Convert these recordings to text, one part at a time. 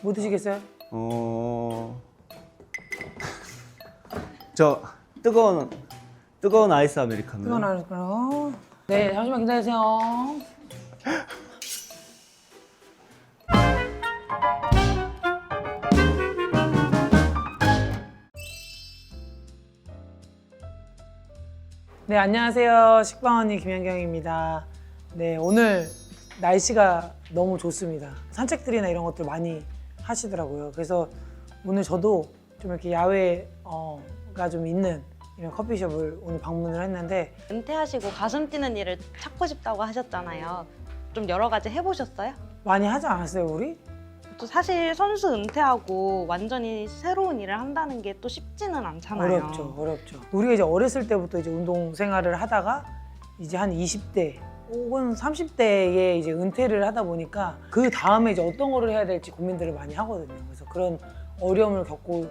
뭐 드시겠어요? 저 뜨거운 아이스 아메리카노. 뜨거운 아메리카노. 네, 잠시만 기다리세요. 네, 안녕하세요. 식빵 언니 김연경입니다. 네, 오늘 날씨가 너무 좋습니다. 산책들이나 이런 것들 많이 하시더라고요. 그래서 오늘 저도 좀 이렇게 야외가 좀 있는 이런 커피숍을 오늘 방문을 했는데, 은퇴하시고 가슴 뛰는 일을 찾고 싶다고 하셨잖아요. 좀 여러 가지 해보셨어요? 많이 하지 않았어요, 우리? 또 사실 선수 은퇴하고 완전히 새로운 일을 한다는 게 또 쉽지는 않잖아요. 어렵죠. 우리가 이제 어렸을 때부터 이제 운동 생활을 하다가 이제 한 20대 혹은 30대에 이제 은퇴를 하다 보니까 그 다음에 이제 어떤 거를 해야 될지 고민들을 많이 하거든요. 그래서 그런 어려움을 겪고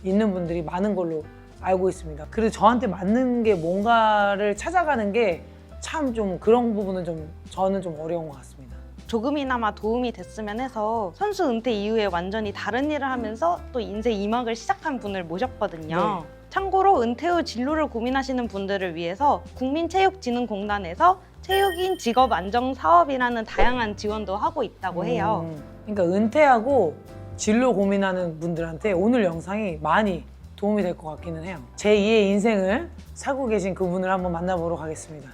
있는 분들이 많은 걸로 알고 있습니다. 그래서 저한테 맞는 게 뭔가를 찾아가는 게 참 좀 그런 부분은 좀 저는 좀 어려운 것 같습니다. 조금이나마 도움이 됐으면 해서 선수 은퇴 이후에 완전히 다른 일을 하면서 또 인생 2막을 시작한 분을 모셨거든요. 네. 참고로 은퇴 후 진로를 고민하시는 분들을 위해서 국민체육진흥공단에서 체육인 직업안정사업이라는 다양한 지원도 하고 있다고 해요. 그러니까 은퇴하고 진로 고민하는 분들한테 오늘 영상이 많이 도움이 될 것 같기는 해요. 제2의 인생을 살고 계신 그분을 한번 만나보러 가겠습니다.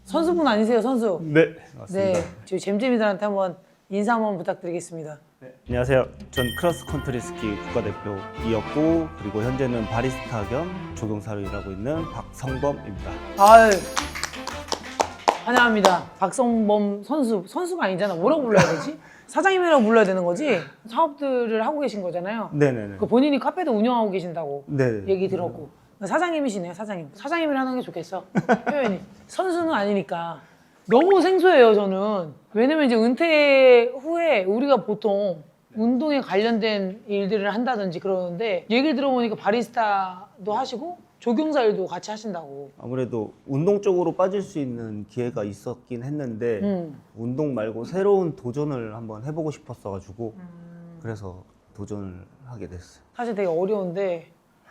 선수분 아니세요, 선수? 네, 맞습니다. 네, 저희 잼잼이들한테 한번 인사 한번 부탁드리겠습니다. 네, 안녕하세요. 전 크로스컨트리 스키 국가대표이었고 그리고 현재는 바리스타 겸 조경사로 일하고 있는 박성범입니다. 아유, 환영합니다. 박성범 선수가 아니잖아. 뭐라고 불러야 되지? 사장님이라고 불러야 되는 거지? 사업들을 하고 계신 거잖아요. 네네네. 그 본인이 카페도 운영하고 계신다고 네. 얘기 들었고. 사장님이시네요, 사장님. 사장님이라 하는 게 좋겠어, 표현이. 선수는 아니니까. 너무 생소해요, 저는. 왜냐면 이제 은퇴 후에 우리가 보통 운동에 관련된 일들을 한다든지 그러는데 얘기를 들어보니까 바리스타도 하시고 조경사 일도 같이 하신다고. 아무래도 운동 쪽으로 빠질 수 있는 기회가 있었긴 했는데 운동 말고 새로운 도전을 한번 해보고 싶었어가지고 그래서 도전을 하게 됐어요. 사실 되게 어려운데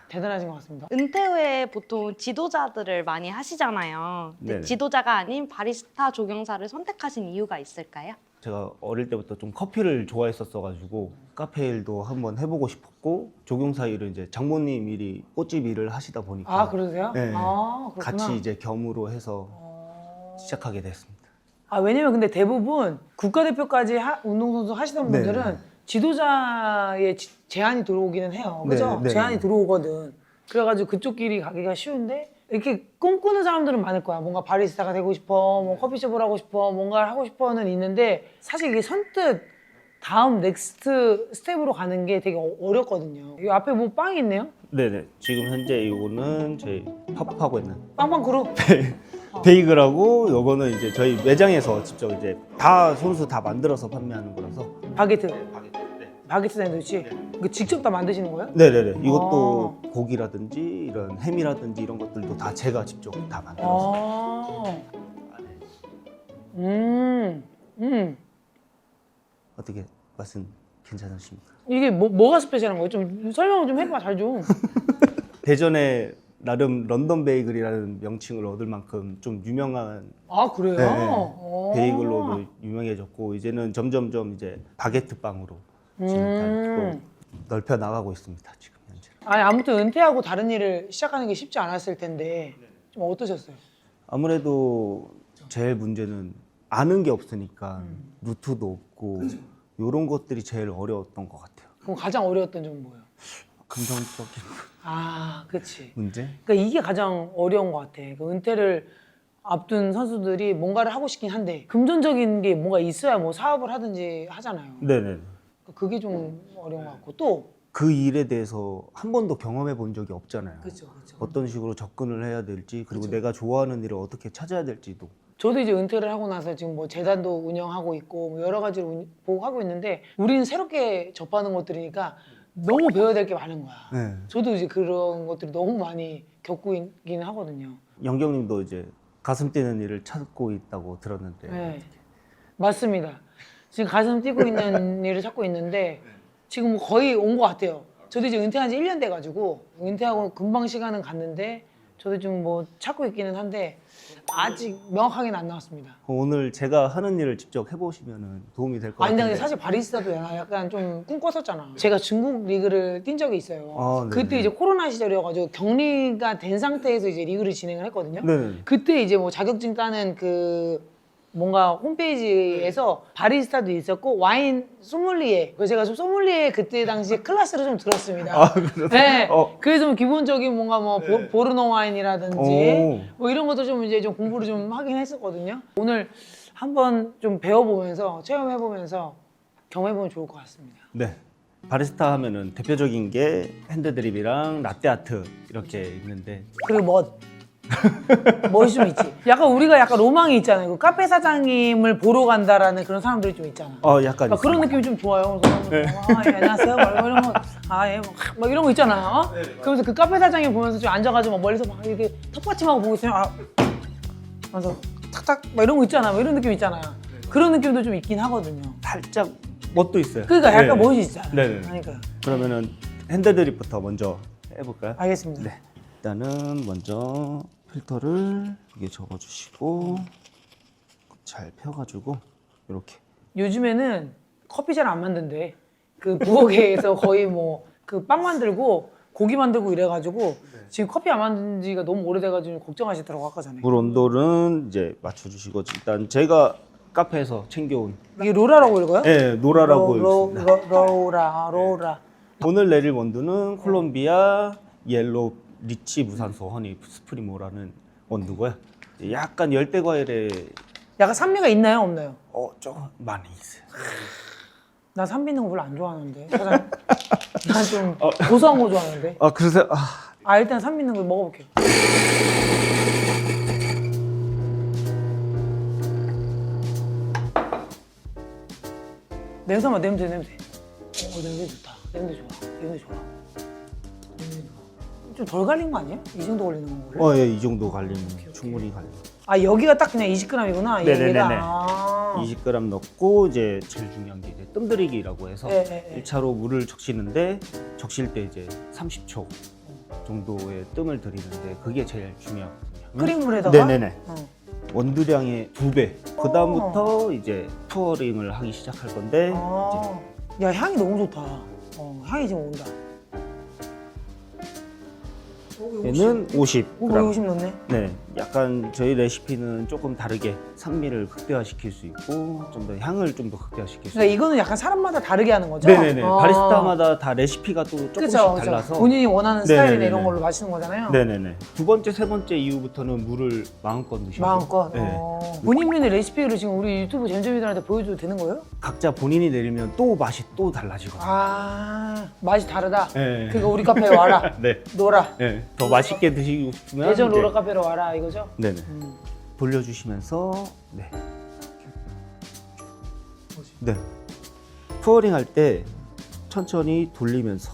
대단하신 것 같습니다. 은퇴 후에 보통 지도자들을 많이 하시잖아요. 근데 네네. 지도자가 아닌 바리스타 조경사를 선택하신 이유가 있을까요? 제가 어릴 때부터 좀 커피를 좋아했었어가지고 카페 일도 한번 해보고 싶었고 조경사 일은 이제 장모님 일이 꽃집 일을 하시다 보니까 아, 그러세요? 네. 아, 그렇구나. 같이 이제 겸으로 해서 시작하게 됐습니다. 아, 왜냐면 근데 대부분 국가대표까지 운동선수 하시던 네. 분들은 지도자의 제안이 들어오기는 해요. 그죠? 네, 네, 제안이 네. 들어오거든. 그래가지고 그쪽 길이 가기가 쉬운데 이렇게 꿈꾸는 사람들은 많을 거야. 뭔가 바리스타가 되고 싶어, 뭐 커피숍을 하고 싶어, 뭔가를 하고 싶어는 있는데 사실 이게 선뜻 다음 넥스트 스텝으로 가는 게 되게 어렵거든요. 이 앞에 뭐 빵이 있네요? 네네. 지금 현재 이거는 저희 팝업하고 있는 빵빵 그룹? 베이글하고 요거는 이제 저희 매장에서 직접 이제 다 손수 다 만들어서 판매하는 거라서. 바게트. 바게트. 네. 바게트 샌드위치? 이거 직접 다 만드시는 거예요? 네네네. 이것도 고기라든지 이런 햄이라든지 이런 것들도 다 제가 직접 다 만들어서. 아. 음. 어떻게 맛은 괜찮으십니까? 이게 뭐가 스페셜한 거예요? 좀 설명을 좀 해봐, 잘 좀. 대전에 나름 런던 베이글이라는 명칭을 얻을 만큼 좀 유명한 아, 그래요? 네, 오. 베이글로도 유명해졌고 이제는 점점점 이제 바게트 빵으로 지금 다 넓혀 나가고 있습니다. 지금 현재. 아니, 아무튼 은퇴하고 다른 일을 시작하는 게 쉽지 않았을 텐데 좀 어떠셨어요? 아무래도 제일 문제는 아는 게 없으니까 루트도 없고 이런 것들이 제일 어려웠던 것 같아요. 그럼 가장 어려웠던 점은 뭐예요? 감정적인 아, 그치. 문제? 그러니까 이게 가장 어려운 것 같아. 그 은퇴를 앞둔 선수들이 뭔가를 하고 싶긴 한데 금전적인 게 뭔가 있어야 뭐 사업을 하든지 하잖아요. 네네. 그게 좀 어려운 것 같고 또 그 일에 대해서 한 번도 경험해 본 적이 없잖아요. 그렇죠. 어떤 식으로 접근을 해야 될지 그리고 내가 좋아하는 일을 어떻게 찾아야 될지도. 저도 이제 은퇴를 하고 나서 지금 뭐 재단도 운영하고 있고 뭐 여러 가지를 보고 하고 있는데 우리는 새롭게 접하는 것들이니까 너무 배워야 될 게 많은 거야. 네. 저도 이제 그런 것들이 너무 많이 겪고 있긴 하거든요. 영경님도 이제 가슴 뛰는 일을 찾고 있다고 들었는데 네. 맞습니다. 지금 가슴 뛰고 있는 일을 찾고 있는데 지금 뭐 거의 온 것 같아요. 저도 이제 은퇴한 지 1년 돼가지고 은퇴하고 금방 시간은 갔는데 저도 좀 뭐 찾고 있기는 한데 아직 명확하게는 안 나왔습니다. 오늘 제가 하는 일을 직접 해보시면 도움이 될 것 아니 같은데. 근데 사실 바리스타도 약간 좀 꿈꿨었잖아. 제가 중국 리그를 뛴 적이 있어요. 아, 네네. 그때 이제 코로나 시절이어가지고 격리가 된 상태에서 이제 리그를 진행을 했거든요. 네. 그때 이제 뭐 자격증 따는 그 뭔가 홈페이지에서 바리스타도 있었고 와인 소믈리에. 그래서 제가 좀 소믈리에 그때 당시에 클래스를 좀 들었습니다. 아, 그래요? 네. 어. 그래서 뭐 기본적인 뭔가 뭐 보르노 와인이라든지 오. 뭐 이런 것도 좀 이제 좀 공부를 좀 하긴 했었거든요. 오늘 한번 좀 배워보면서 체험해보면서 경험해보면 좋을 것 같습니다. 네. 바리스타 하면은 대표적인 게 핸드드립이랑 라떼아트 이렇게 있는데 그리고 멋이 좀 있지. 약간 우리가 약간 로망이 있잖아요. 그 카페 사장님을 보러 간다라는 그런 사람들이 좀 있잖아. 약간 그러니까 그런 느낌이 좀 좋아요. 그래서 예, 안녕하세요. 막 이런 거, 막 이런 거 있잖아. 어? 그러면서 그 카페 사장님 보면서 좀 앉아가지고 막 멀리서 막 이렇게 턱받침하고 보고 있으면 그래서 탁탁 막 이런 거 있잖아. 막 이런 느낌 있잖아요. 그런 느낌도 좀 있긴 하거든요. 살짝 멋도 있어요. 그러니까 약간 네. 멋이 있잖아. 네네. 그러니까 그러면은 핸드드립부터 먼저 해볼까요? 알겠습니다. 네. 일단은 먼저 필터를 이게 접어주시고 잘 펴가지고 이렇게. 요즘에는 커피 잘 안 만든대. 그 부엌에서 거의 뭐 그 빵 만들고 고기 만들고 이래가지고 지금 커피 안 만든 지가 너무 오래돼가지고 걱정하시더라고 아까 전에. 물 온도는 이제 맞춰주시고 일단 제가 카페에서 챙겨온 이게 로라라고 읽어요? 네, 노라라고 있습니다. 로라. 오늘 내릴 원두는 콜롬비아 옐로우 리치 무산소 허니 스프리모라는 원두고요. 약간 열대 과일에 약간 산미가 있나요, 없나요? 조금 많이 있어요. 나 산미 있는 거 별로 안 좋아하는데. 난 좀 고소한 거 좋아하는데. 그러세요? 일단 산미 있는 거 먹어볼게요. 냄새 맡 냄새. 냄새 좋다. 냄새 좋아. 좀 덜 갈린 거 아니에요? 이 정도 걸리는 건 원래? 예, 이 정도 갈리면 충분히 갈려요. 여기가 딱 그냥 20g이구나. 네네네네. 얘가. 20g 넣고 이제 제일 중요한 게 이제 뜸들이기라고 해서 예. 1차로 물을 적시는데 적실 때 이제 30초 정도의 뜸을 들이는데 그게 제일 중요하거든요. 끓인 물에다가? 네네네. 어. 원두량의 2배. 그 다음부터 이제 투어링을 하기 시작할 건데 야, 향이 너무 좋다. 향이 지금 온다. 얘는 50g. 50 넣네. 네, 약간 저희 레시피는 조금 다르게 산미를 극대화시킬 수 있고 좀 더 향을 좀 더 극대화시킬 수 그러니까 있고. 이거는 약간 사람마다 다르게 하는 거죠? 네네네. 바리스타마다 다 레시피가 또 조금씩 그쵸. 달라서. 본인이 원하는 스타일이나 네네네네. 이런 걸로 마시는 거잖아요. 네네네. 두 번째, 세 번째 이후부터는 물을 마음껏 넣으시고. 마음껏. 네. 본인만의 레시피를 지금 우리 유튜브 잼잼이들한테 보여줘도 되는 거예요? 각자 본인이 내리면 또 맛이 또 달라지거든요. 맛이 다르다. 네. 그러니까 우리 카페에 와라. 네. 놀아. 네. 더 맛있게 드시고 싶으면 예전 이제- 로라 카페로 와라 이거죠? 네네. 돌려주시면서 네. 네. 푸어링 할 때 천천히 돌리면서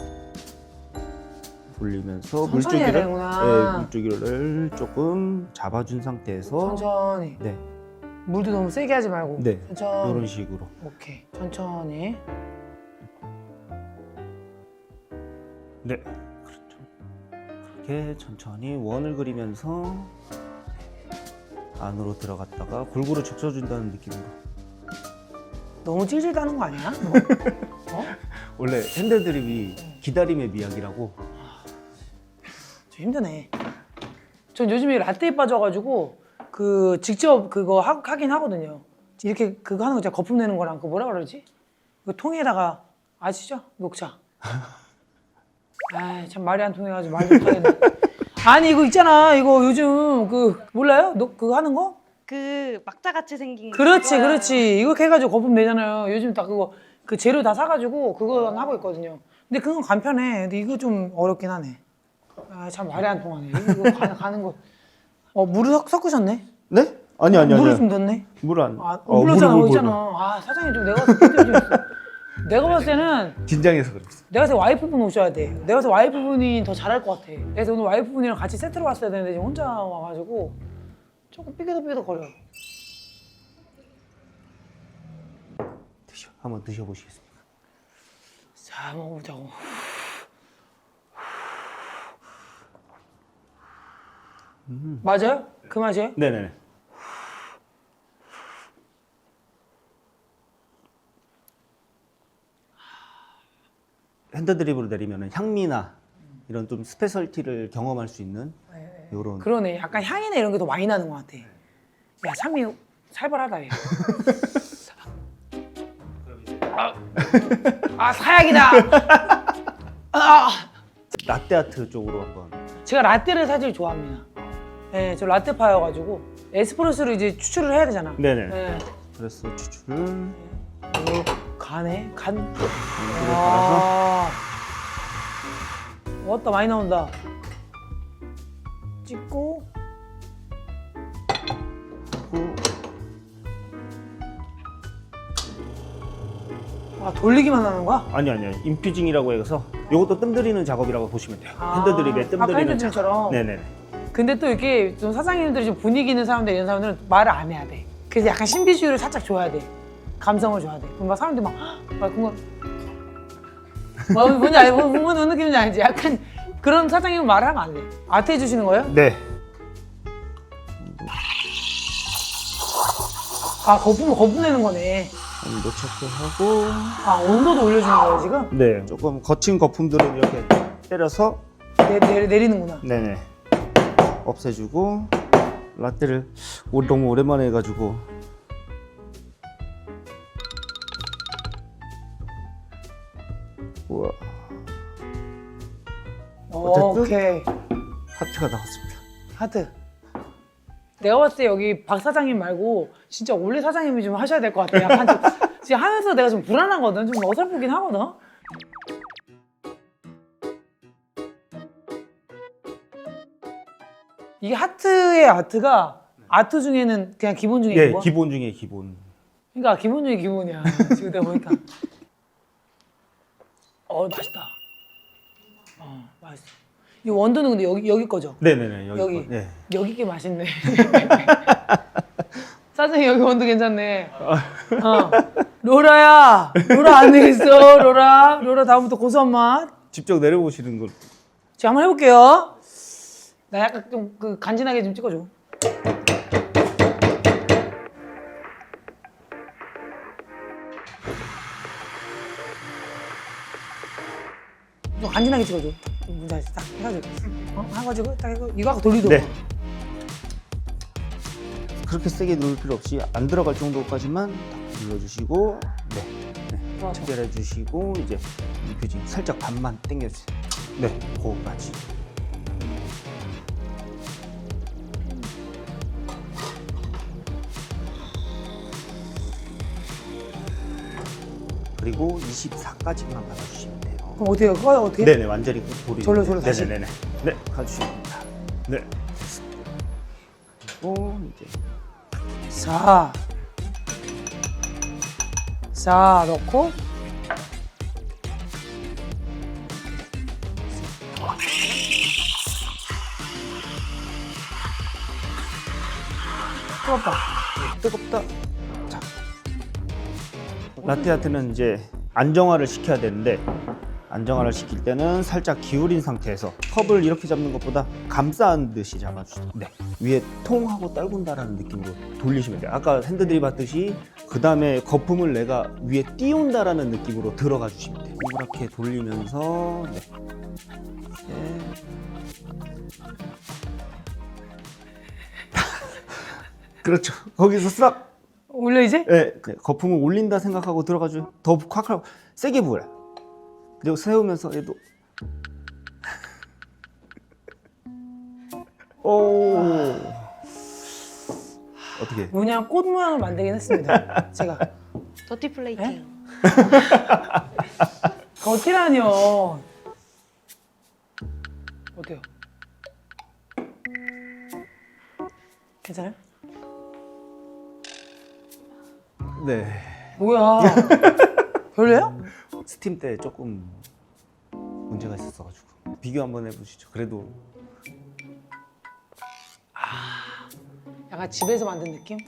천천히 해야 되는구나. 물줄기를 조금 잡아준 상태에서 천천히. 네. 물도 너무 세게 하지 말고. 네. 천천히. 이런 식으로. 오케이. 천천히. 네. 그렇죠. 그렇게 천천히 원을 그리면서 안으로 들어갔다가 골고루 적셔준다는 느낌으로. 너무 찔찔 따는 거 아니야? 원래 핸드드립이 기다림의 미학이라고. 좀 힘드네. 전 요즘에 라떼에 빠져가지고 그 직접 그거 하긴 하거든요. 이렇게 그거 하는 거 제가 거품 내는 거랑 그 뭐라 그러지? 그 통에다가 아시죠? 녹차. 참 말이 안 통해가지고 말 못하겠네. 아니 이거 있잖아. 이거 요즘 그 몰라요? 그거 하는 거? 그 막자같이 생긴 그렇지, 그거야. 그렇지. 이거 해가지고 거품 내잖아요. 요즘 다 그거 그 재료 다 사가지고 그거 하고 있거든요. 근데 그건 간편해. 근데 이거 좀 어렵긴 하네. 참 말이 안 통하네. 이거 가는 거. 물을 섞으셨네? 네? 아니. 물을 좀 넣네? 물 안. 물 넣었잖아, 있잖아. 사장님 좀 내가 봤을 때 좀 있어. 내가 봤을 때는 긴장해서 그랬어. 내가 봤을 때 와이프분 오셔야 돼. 내가 봤을 때 와이프분이 더 잘할 것 같아. 그래서 오늘 와이프분이랑 같이 세트로 왔어야 되는데 지금 혼자 와가지고 조금 삐그덕삐그덕 거려. 한번 드셔보시겠습니까? 자, 먹어보자고. 맞아요? 그 맛이에요? 네네네. 핸드드립으로 내리면 향미나 이런 좀 스페셜티를 경험할 수 있는 요런. 그러네. 약간 향이나 이런 게 더 많이 나는 것 같아. 야, 삶이 살벌하다, 얘. 사약이다! 라떼아트 쪽으로 한번. 제가 라떼를 사실 좋아합니다. 네, 저 라떼파여가지고 에스프레소를 이제 추출을 해야 되잖아. 네네. 네. 그래서 추출을 간에 간. 물에 아. 왔다 많이 나온다. 찍고 갈아서 돌리기만 하는 거야? 아니요 인퓨징이라고 해서 이것도 뜸 들이는 작업이라고 보시면 돼요. 핸드드립에 뜸 아까 들이는 핸드드립처럼. 네네네. 근데 또 이렇게 좀 사장님들이 좀 분위기 있는 사람들 이런 사람들은 말을 안 해야 돼. 그래서 약간 신비주의를 살짝 줘야 돼. 감성을 줘야 돼. 그럼 막 사람들이 막 그거 뭔지 알지? 뭔 느낌인지 알지? 약간 그런 사장님은 말을 하면 안 돼. 아트 해주시는 거예요? 네. 거품 내는 거네. 온도 체크하고. 온도도 올려주는 거예요 지금? 네. 조금 거친 거품들은 이렇게 때려서 내리는구나. 네네. 없애주고. 라떼를 너무 오랜만에 해가지고. 우와. 어쨌든 오케이. 하트가 나왔습니다. 하트. 내가 봤을 때 여기 박 사장님 말고 진짜 원래 사장님이 좀 하셔야 될 것 같아. 약간 좀 지금 하면서 내가 좀 불안하거든. 좀 어설프긴 하거든. 이게 하트의 아트가 아트 중에는 그냥 기본 중에 예, 기본? 기본 중에 기본. 그러니까 기본 중에 기본이야. 지금 내가 보니까. 맛있다. 맛있어. 이 원두는 근데 여기 거죠? 네네네 여기. 거. 네. 여기 게 맛있네. 사장님 여기 원두 괜찮네. 로라 안 되겠어. 로라 다음부터 고소한 맛. 직접 내려보시는 걸. 제가 한번 해볼게요. 나 약간 좀 그 간지나게 좀 찍어줘. 좀 간지나게 찍어줘. 뭔지 알지? 딱 해가지고 해가지고 딱 이거 하고 돌리도록. 네. 그렇게 세게 누를 필요 없이 안 들어갈 정도까지만 딱 눌러주시고, 네, 체결해 주시고 이제 인퓨징 살짝 반만 당겨주세요. 네, 그거까지. 그리고 24까지만 받아주시면 돼요. 그럼 어떻게 꺼요? 어떻게? 네네, 완전히 돌이. 절로 다시? 네네네. 네, 가주시면 됩니다. 네, 됐습니다. 그리고 이제 자 넣고 뜨겁다. 자, 라떼아트는 이제 안정화를 시켜야 되는데 안정화를 시킬 때는 살짝 기울인 상태에서 컵을 이렇게 잡는 것보다 감싼 듯이 잡아주세요. 네, 위에 통하고 떨군다라는 느낌으로 돌리시면 돼요. 아까 핸드드립 하듯이 그 다음에 거품을 내가 위에 띄운다라는 느낌으로 들어가 주시면 돼요. 동그랗게 돌리면서 네. 그렇죠. 거기서 싹 올려 이제? 네, 거품을 올린다 생각하고 들어가죠. 더 콱콱 세게 부어요. 그리고 세우면서 얘도 오 어떻게? 뭐냐 꽃 모양을 만들긴 했습니다. 제가 더티 플레이팅. 더티라니요. 어때요? 괜찮아요? 네. 뭐야? 별로예요? 스팀 때 조금 문제가 있었어가지고 비교 한번 해보시죠. 그래도 약간 집에서 만든 느낌?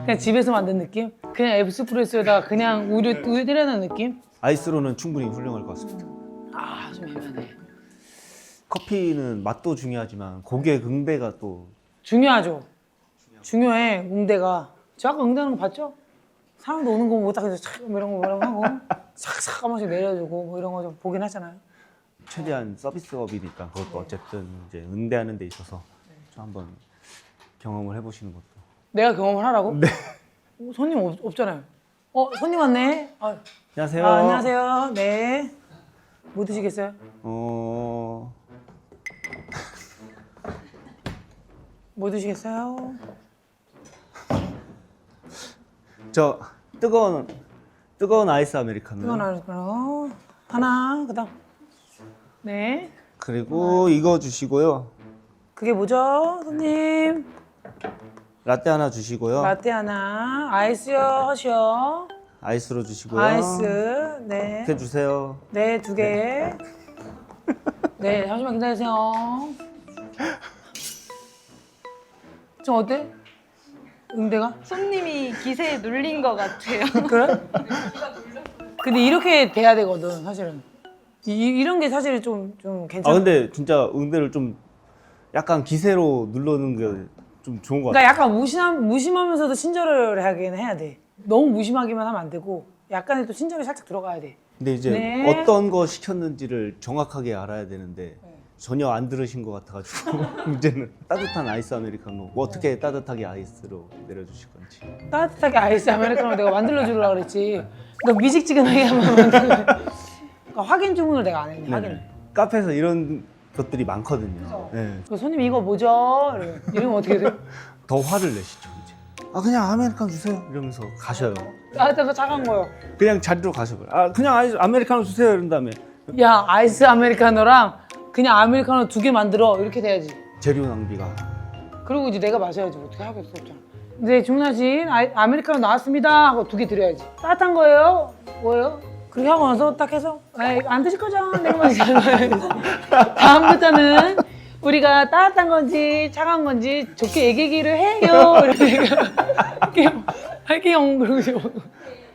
그냥 집에서 만든 느낌? 그냥 에스프레소에다가 그냥 우유 때려는 느낌? 아이스로는 충분히 훌륭할 것 같습니다. 아, 좀 애매하네. 커피는 맛도 중요하지만 고객 응대가 또 중요하죠. 중요해, 응대가. 저 아까 응대하는 거 봤죠? 사람도 오는 거 못 하겠어. 착 이런 거 하고 싹싹 한 번씩 내려주고 뭐 이런 거 좀 보긴 하잖아요. 최대한 서비스업이니까 그것도 어쨌든 이제 응대하는 데 있어서 좀 한번 경험을 해보시는 것도. 내가 경험을 하라고? 네. 손님 없잖아요. 손님 왔네. 안녕하세요. 안녕하세요. 네. 뭐 드시겠어요? 뭐 드시겠어요? 저 뜨거운 아이스 아메리카노. 이건 알았고요. 하나, 그다음. 네. 그리고 이거 주시고요. 그게 뭐죠, 손님? 라떼 하나 주시고요. 라떼 하나, 아이스요, 헛이요. 아이스로 주시고요. 아이스, 네. 이렇게 주세요. 네, 2개. 네, 잠시만 기다리세요. 좀 어때? 응대가? 손님이 기세에 눌린 것 같아요. 그래? 근데 이렇게 돼야 되거든, 사실은. 이런 게 사실 좀 괜찮아. 근데 진짜 응대를 좀 약간 기세로 누르는 게 좀 좋은 것 같아요. 그러니까 약간 무심하면서도 친절을 하긴 해야 돼. 너무 무심하기만 하면 안 되고 약간의 또 친절이 살짝 들어가야 돼. 근데 이제 네. 어떤 거 시켰는지를 정확하게 알아야 되는데 전혀 안 들으신 것 같아가지고 이제는 따뜻한 아이스 아메리카노 뭐 어떻게 따뜻하게 아이스로 내려주실 건지. 따뜻하게 아이스 아메리카노 내가 만들어 주려고 그랬지. 너 미식지근하게 하면 그러니까 확인 주문을 내가 안 했네. 확인. 카페에서 이런 것들이 많거든요. 네. 그 손님 이거 뭐죠? 이러면 어떻게 돼? 더 화를 내시죠 이제. 그냥 아메리카노 주세요 이러면서 가셔요. 따뜻하고 차가운 거요. 그냥 자리로 가셔버려. 그냥 아이스 아메리카노 주세요 이런 다음에 야, 아이스 아메리카노랑 그냥 아메리카노 2개 만들어 이렇게 돼야지. 재료 낭비가. 그리고 이제 내가 마셔야지. 어떻게 하겠어, 없잖아. 네, 주문하신 아메리카노 나왔습니다 하고 2개 드려야지. 따뜻한 거예요? 뭐예요? 그렇게 하고 나서 딱 해서 안 드실 거죠? 내가 마시잖아요. 다음부터는 우리가 따뜻한 건지 차가운 건지 좋게 얘기를 해요. 이렇게 할게요. 그러고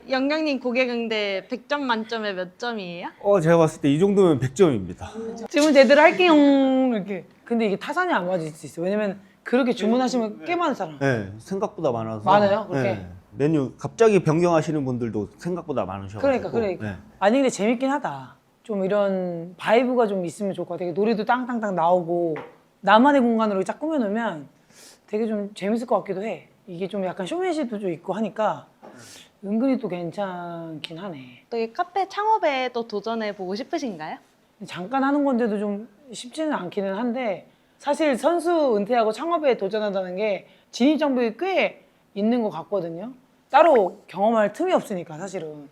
영경님 고객 응대 100점 만점에 몇 점이에요? 제가 봤을 때 이 정도면 100점입니다. 주문 제대로 할게요. 이렇게. 근데 이게 타산이 안 맞을 수 있어. 왜냐면 그렇게 주문하시면 꽤 많잖아. 네, 생각보다 많아서. 많아요? 그렇게? 네. 메뉴 갑자기 변경하시는 분들도 생각보다 많으셔가지고. 그러니까. 네. 아니 근데 재밌긴 하다. 좀 이런 바이브가 좀 있으면 좋을 것 같아. 노래도 땅땅땅 나오고 나만의 공간으로 딱 꾸며놓으면 되게 좀 재밌을 것 같기도 해. 이게 좀 약간 쇼맨십도 좀 있고 하니까 은근히 또 괜찮긴 하네. 또 이 카페 창업에 또 도전해 보고 싶으신가요? 잠깐 하는 건데도 좀 쉽지는 않기는 한데 사실 선수 은퇴하고 창업에 도전한다는 게 진입장벽이 꽤 있는 것 같거든요. 따로 경험할 틈이 없으니까 사실은.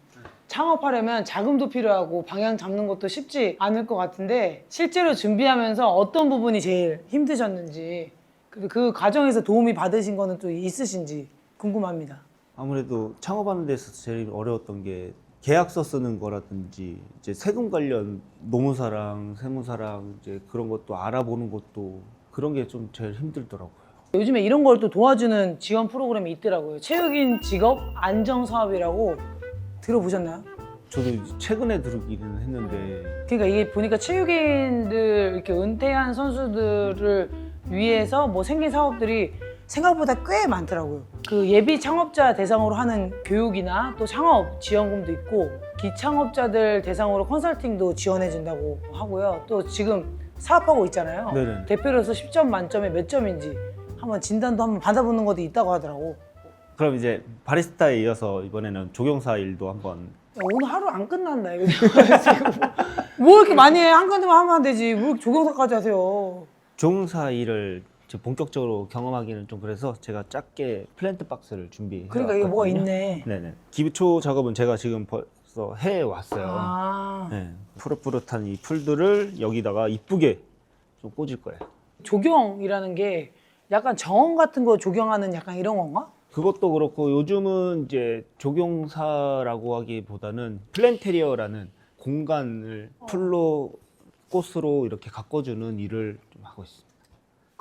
창업하려면 자금도 필요하고 방향 잡는 것도 쉽지 않을 것 같은데 실제로 준비하면서 어떤 부분이 제일 힘드셨는지 그 과정에서 도움이 받으신 거는 또 있으신지 궁금합니다. 아무래도 창업하는 데서 제일 어려웠던 게 계약서 쓰는 거라든지 이제 세금 관련 노무사랑 세무사랑 이제 그런 것도 알아보는 것도 그런 게 좀 제일 힘들더라고요. 요즘에 이런 걸 또 도와주는 지원 프로그램이 있더라고요. 체육인 직업 안정 사업이라고 들어보셨나요? 저도 이제 최근에 들었기는 했는데 그러니까 이게 보니까 체육인들 이렇게 은퇴한 선수들을 위해서 뭐 생긴 사업들이 생각보다 꽤 많더라고요. 그 예비 창업자 대상으로 하는 교육이나 또 창업 지원금도 있고 기창업자들 대상으로 컨설팅도 지원해준다고 하고요. 또 지금 사업하고 있잖아요. 네네. 대표로서 10점 만점에 몇 점인지 한번 진단도 한번 받아보는 것도 있다고 하더라고. 그럼 이제 바리스타에 이어서 이번에는 조경사 일도 한번. 야, 오늘 하루 안 끝난다 이거. 뭐 이렇게 많이 해? 한 건데만 하면 되지. 왜 이렇게 조경사까지 하세요? 조경사 일을 이제 본격적으로 경험하기는 좀 그래서 제가 작게 플랜트 박스를 준비해 그러니까 이게 뭐가 있네. 네네. 기초 작업은 제가 지금 벌써 해 왔어요. 아, 네. 푸릇푸릇한 이 풀들을 여기다가 이쁘게 좀 꽂을 거예요. 조경이라는 게 약간 정원 같은 거 조경하는 약간 이런 건가? 그것도 그렇고 요즘은 이제 조경사라고 하기보다는 플랜테리어라는 공간을 풀로 꽃으로 이렇게 가꿔주는 일을 좀 하고 있습니다.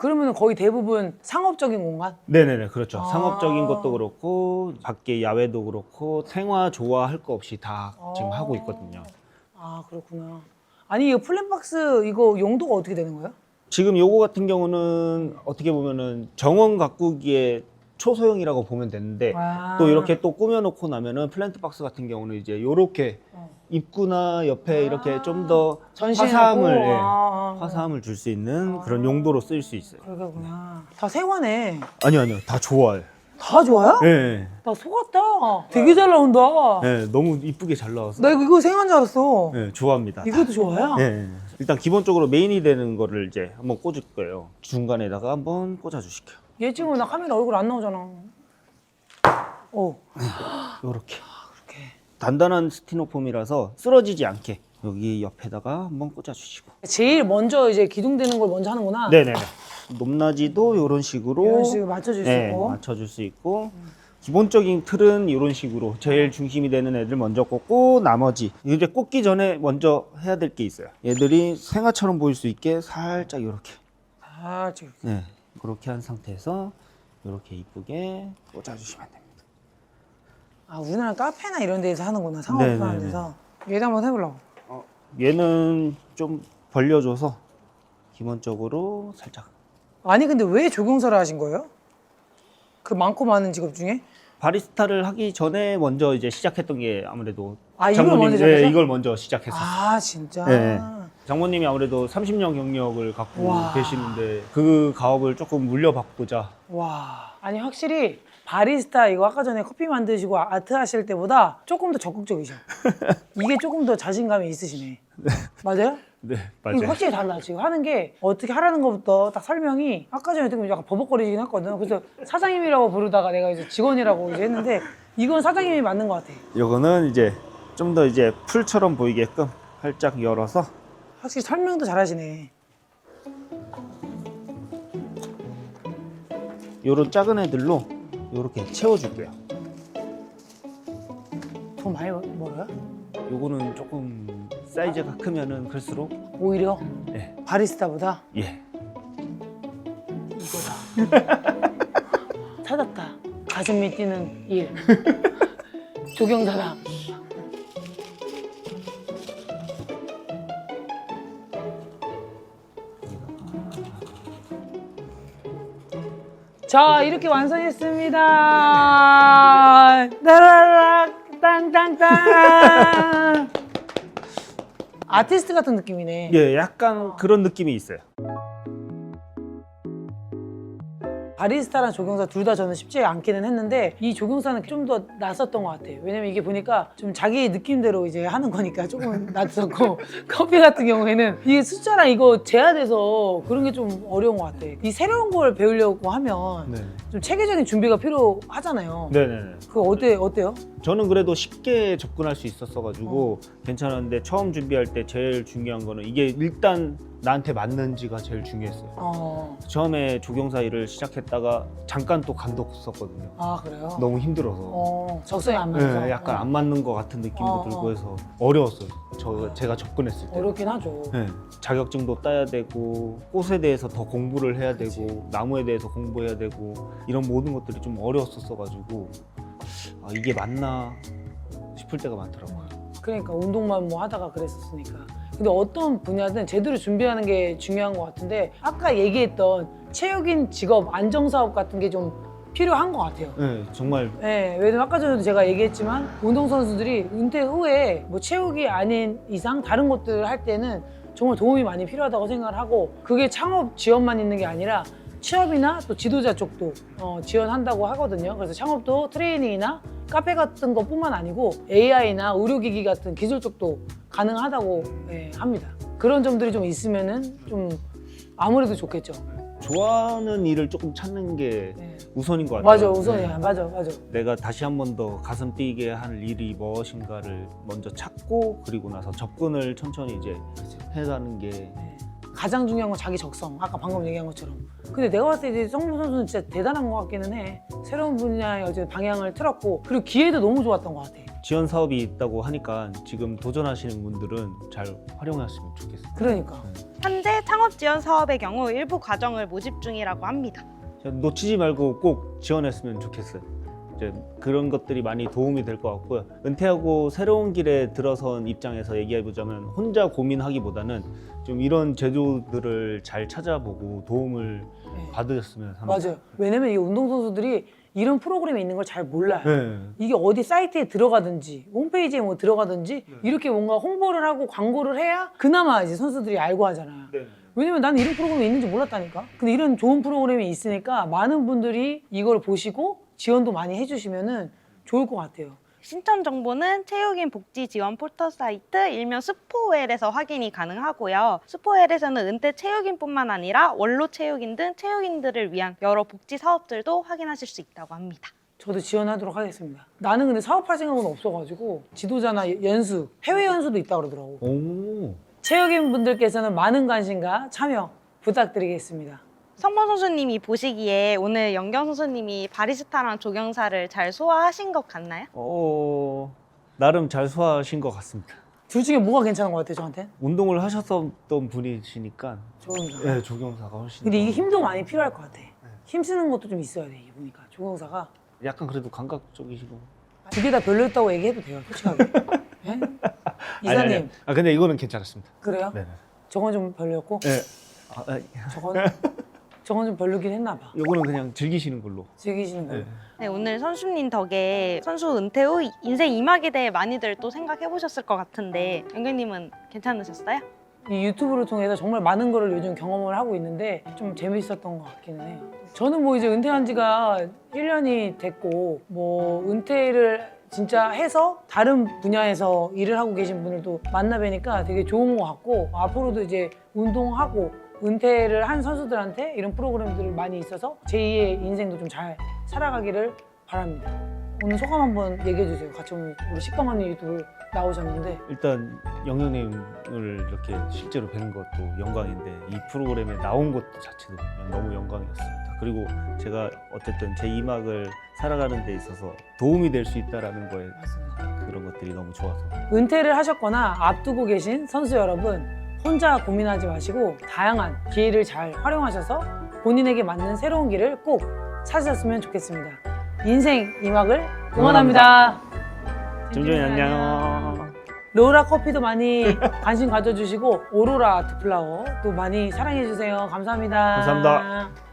그러면 거의 대부분 상업적인 공간? 네네네, 그렇죠. 아. 상업적인 것도 그렇고 밖에 야외도 그렇고 생화 조화할 거 없이 다 지금 하고 있거든요. 아 그렇구나. 아니 이거 플랜박스 이거 용도가 어떻게 되는 거예요? 지금 요거 같은 경우는 어떻게 보면은 정원 가꾸기의 초소형이라고 보면 되는데 아. 또 이렇게 또 꾸며놓고 나면은 플랜트 박스 같은 경우는 이제 요렇게 입구나 옆에 이렇게 좀 더 전시해놓고? 화사함을 아. 화사함을 줄 수 있는 그런 용도로 쓰일 수 있어요. 그러구나. 다 생화네. 아니요, 다 좋아요. 다 좋아요? 네, 나 속았다. 되게 잘 나온다. 네, 너무 이쁘게 잘 나와서 나 이거 생화인 줄 알았어. 네, 좋아합니다. 이것도 좋아요? 네, 일단 기본적으로 메인이 되는 거를 이제 한번 꽂을 거예요. 중간에다가 한번 꽂아주실게요. 얘 지금 나 카메라 얼굴 안 나오잖아. 오. 요렇게 그렇게. 단단한 스티로폼이라서 쓰러지지 않게 여기 옆에다가 한번 꽂아주시고. 제일 먼저 이제 기둥되는 걸 먼저 하는구나. 네네네. 높낮이도 이런 식으로 이런 식으로 맞춰줄 수 네, 있고. 맞춰줄 수 있고 기본적인 틀은 이런 식으로 제일 중심이 되는 애들 먼저 꽂고 나머지 이제 꽂기 전에 먼저 해야 될 게 있어요. 얘들이 생화처럼 보일 수 있게 살짝 이렇게 아, 지금. 네, 그렇게 한 상태에서 이렇게 이쁘게 꽂아주시면 됩니다. 아, 우리나라 카페나 이런 데에서 하는구나. 상업하는 네네네. 데서. 얘도 한번 해보려고. 얘는 좀 벌려줘서 기본적으로 살짝 아니, 근데 왜 조경사를 하신 거예요? 그 많고 많은 직업 중에? 바리스타를 하기 전에 먼저 이제 시작했던 게 아무래도 아, 이걸 장모님, 먼저 시작했어요? 네, 이걸 먼저 시작했었어요. 아, 진짜? 네. 장모님이 아무래도 30년 경력을 갖고 와. 계시는데 그 가업을 조금 물려받고자. 와. 아니, 확실히 바리스타 이거 아까 전에 커피 만드시고 아트 하실 때보다 조금 더 적극적이셔. 이게 조금 더 자신감이 있으시네. 맞아요? 네, 이거 맞아요. 확실히 달라. 지금 하는 게 어떻게 하라는 것부터 딱 설명이 아까 전에 듣고 약간 버벅거리긴 했거든. 그래서 사장님이라고 부르다가 내가 이제 직원이라고 이제 했는데 이건 사장님이 맞는 것 같아. 이거는 이제 좀 더 이제 풀처럼 보이게끔 살짝 열어서 확실히 설명도 잘하시네. 요런 작은 애들로 요렇게 채워줄게요. 돈 많이 벌어요? 요거는 조금 사이즈가 크면은 클수록 오히려 네, 바리스타보다 예. 이거다. 찾았다. 가슴이 뛰는 일. 조경사다. 자, 이렇게 완성했습니다. 따라락 땅땅땅. 아티스트 같은 느낌이네. 예, 약간 그런 느낌이 있어요. 바리스타랑 조경사 둘 다 저는 쉽지 않기는 했는데 이 조경사는 좀 더 낯섰던 것 같아요. 왜냐면 이게 보니까 좀 자기 느낌대로 이제 하는 거니까 조금 낯섰고 커피 같은 경우에는 이게 숫자랑 이거 제한해서 그런 게 좀 어려운 것 같아. 이 새로운 걸 배우려고 하면 네. 좀 체계적인 준비가 필요하잖아요. 네네네. 그거 어때요? 저는 그래도 쉽게 접근할 수 있었어가지고 괜찮았는데 처음 준비할 때 제일 중요한 거는 이게 일단 나한테 맞는지가 제일 중요했어요. 처음에 조경사 일을 시작했다가 잠깐 또 감독했었거든요. 아 그래요? 너무 힘들어서. 적성이 안 맞아서. 네, 약간 안 맞는 것 같은 느낌도 어, 들고 어. 해서 어려웠어요. 제가 접근했을 때. 어렵긴 하죠. 네, 자격증도 따야 되고 꽃에 대해서 더 공부를 해야 되고 나무에 대해서 공부해야 되고 이런 모든 것들이 좀 어려웠었어가지고 아, 이게 맞나 싶을 때가 많더라고요. 그러니까 운동만 뭐 하다가 그랬었으니까. 근데 어떤 분야든 제대로 준비하는 게 중요한 것 같은데 아까 얘기했던 체육인 직업 안정사업 같은 게 좀 필요한 것 같아요. 네, 정말 네, 왜냐면 아까 전에도 제가 얘기했지만 운동선수들이 은퇴 후에 뭐 체육이 아닌 이상 다른 것들을 할 때는 정말 도움이 많이 필요하다고 생각을 하고 그게 창업 지원만 있는 게 아니라 취업이나 또 지도자 쪽도 지원한다고 하거든요. 그래서 창업도 트레이닝이나 카페 같은 것뿐만 아니고 AI나 의료기기 같은 기술 쪽도 가능하다고 합니다. 그런 점들이 좀 있으면은 좀 아무래도 좋겠죠. 좋아하는 일을 조금 찾는 게 네. 우선인 것 같아요. 맞아, 우선이야. 네. 맞아. 내가 다시 한 번 더 가슴 뛰게 할 일이 무엇인가를 먼저 찾고 그리고 나서 접근을 천천히 이제 해가는 게 가장 중요한 건 자기 적성. 아까 방금 얘기한 것처럼. 근데 내가 봤을 때 이제 성무 선수는 진짜 대단한 것 같기는 해. 새로운 분야의 어제 방향을 틀었고 그리고 기회도 너무 좋았던 것 같아. 지원 사업이 있다고 하니까 지금 도전하시는 분들은 잘 활용하시면 좋겠어요. 그러니까. 현재 창업 지원 사업의 경우 일부 과정을 모집 중이라고 합니다. 놓치지 말고 꼭 지원했으면 좋겠어요. 이제 그런 것들이 많이 도움이 될 것 같고요. 은퇴하고 새로운 길에 들어선 입장에서 얘기해 보자면 혼자 고민하기보다는 좀 이런 제도들을 잘 찾아보고 도움을 네. 받으셨으면 합니다. 맞아요. 왜냐면 이 운동선수들이 이런 프로그램이 있는 걸 잘 몰라요. 네. 이게 어디 사이트에 들어가든지 홈페이지에 뭐 들어가든지 이렇게 뭔가 홍보를 하고 광고를 해야 그나마 이제 선수들이 알고 하잖아요. 네. 왜냐면 나는 이런 프로그램이 있는지 몰랐다니까. 근데 이런 좋은 프로그램이 있으니까 많은 분들이 이걸 보시고 지원도 많이 해주시면은 좋을 것 같아요. 신청 정보는 체육인 복지 지원 포털 사이트 일명 스포웰에서 확인이 가능하고요. 스포웰에서는 은퇴 체육인뿐만 아니라 원로 체육인 등 체육인들을 위한 여러 복지 사업들도 확인하실 수 있다고 합니다. 저도 지원하도록 하겠습니다. 나는 근데 사업할 생각은 없어가지고 지도자나 연수, 해외 연수도 있다 그러더라고. 오. 체육인 분들께서는 많은 관심과 참여 부탁드리겠습니다. 성범 선수님이 보시기에 오늘 연경 선수님이 바리스타랑 조경사를 잘 소화하신 것 같나요? 나름 잘 소화하신 것 같습니다. 둘 중에 뭐가 괜찮은 것 같아요, 저한테? 운동을 하셨던 분이시니까 조경사. 네, 조경사가 훨씬 근데 더- 이게 힘도 많이 필요할 것 같아. 힘쓰는 것도 좀 있어야 돼, 이게 보니까. 조경사가. 약간 그래도 감각적이시고 두 개 다 별로였다고 얘기해도 돼요, 솔직하게. 예? 이사님, 아니. 아 근데 이거는 괜찮았습니다. 그래요? 네. 저건 좀 별로였고, 네. 저건 좀 별로긴 했나 봐. 요거는 그냥 즐기시는 걸로. 즐기시는 거예요. 네. 네, 오늘 선수님 덕에 선수 은퇴 후 인생 이막에 대해 많이들 또 생각해 보셨을 것 같은데 연경님은 괜찮으셨어요? 이 유튜브를 통해서 정말 많은 거를 요즘 경험을 하고 있는데 좀 재밌었던 것 같기는 해요. 저는 뭐 이제 은퇴한 지가 1년이 됐고 뭐 은퇴를 진짜 해서 다른 분야에서 일을 하고 계신 분들도 만나 뵈니까 되게 좋은 것 같고 앞으로도 이제 운동하고 은퇴를 한 선수들한테 이런 프로그램들이 많이 있어서 제2의 인생도 좀 잘 살아가기를 바랍니다. 오늘 소감 한번 얘기해 주세요. 같이 오늘 우리 식빵언니 유튜브 나오셨는데 일단 영현님을 이렇게 실제로 뵈는 것도 영광인데 이 프로그램에 나온 것도 자체도 그냥 너무 영광이었습니다. 그리고 제가 어쨌든 제 2막을 살아가는 데 있어서 도움이 될 수 있다라는 거에 그런 것들이 너무 좋아서 은퇴를 하셨거나 앞두고 계신 선수 여러분 혼자 고민하지 마시고 다양한 기회를 잘 활용하셔서 본인에게 맞는 새로운 길을 꼭 찾으셨으면 좋겠습니다. 인생 2막을 응원합니다. 점점이 안녕. 로라 커피도 많이 관심 가져주시고 오로라 아트플라워 또 많이 사랑해주세요. 감사합니다. 감사합니다.